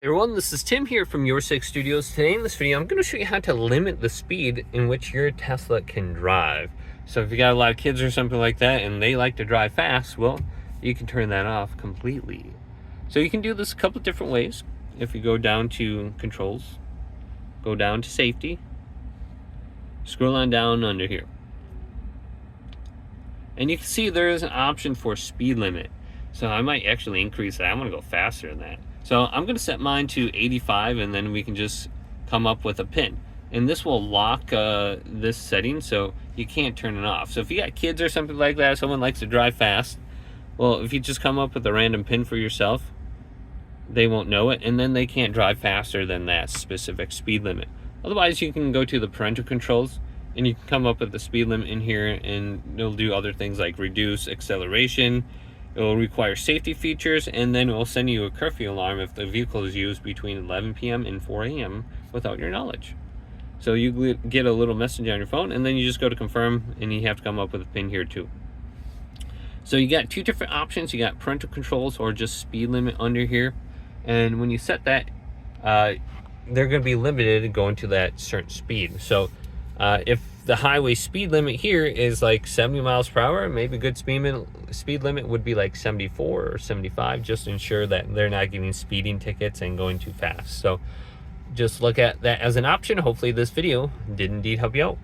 Hey everyone, this is Tim here from Your Six Studios. Today in this video, I'm going to show you how to limit the speed in which your Tesla can drive. So if you got a lot of kids or something like that and they like to drive fast, well, you can turn that off completely. So you can do this a couple different ways. If you go down to controls, go down to safety, scroll on down under here. And you can see there is an option for speed limit. So I might actually increase that. I want to go faster than that. So I'm going to set mine to 85 and then we can just come up with a pin. And this will lock this setting so you can't turn it off. So if you got kids or something like that, someone likes to drive fast, well, if you just come up with a random pin for yourself, they won't know it and then they can't drive faster than that specific speed limit. Otherwise, you can go to the parental controls and you can come up with the speed limit in here and it'll do other things like reduce acceleration. It will require safety features, and then it will send you a curfew alarm if the vehicle is used between 11 p.m. and 4 a.m. without your knowledge. So you get a little message on your phone, and then you just go to confirm, and you have to come up with a pin here too. So you got two different options. You got parental controls or just speed limit under here. And when you set that, they're going to be limited going to that certain speed. So if the highway speed limit here is like 70 miles per hour, maybe a good speed limit would be like 74 or 75, just to ensure that they're not getting speeding tickets and going too fast. So just look at that as an option. Hopefully this video did indeed help you out.